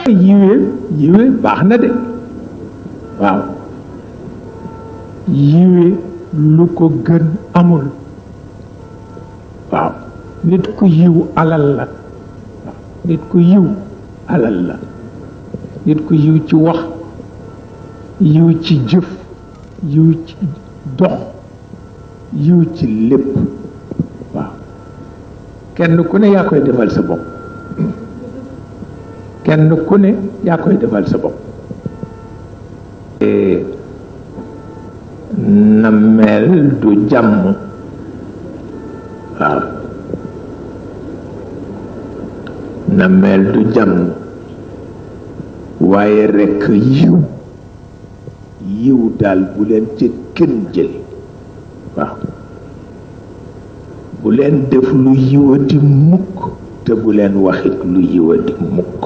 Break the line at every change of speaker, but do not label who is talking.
yiwe baax na de waaw yiwe lu ko gën amul waaw nit ku yiw alal la nit ku yiw alal la nit ku yiw ci wax yiw ci jëf yiw ci dox yiw ci lépp waaw kenn ku ne yaa koy defal sa bopp kenn ku ne yaa koy defal sa bopp nameel du jàmm waaw nameel du jàmm waaye rekk yiw daal bu leen ci kenn jël waaw bu leen def lu yiwati mukk te bu leen waxit lu yiwati mukk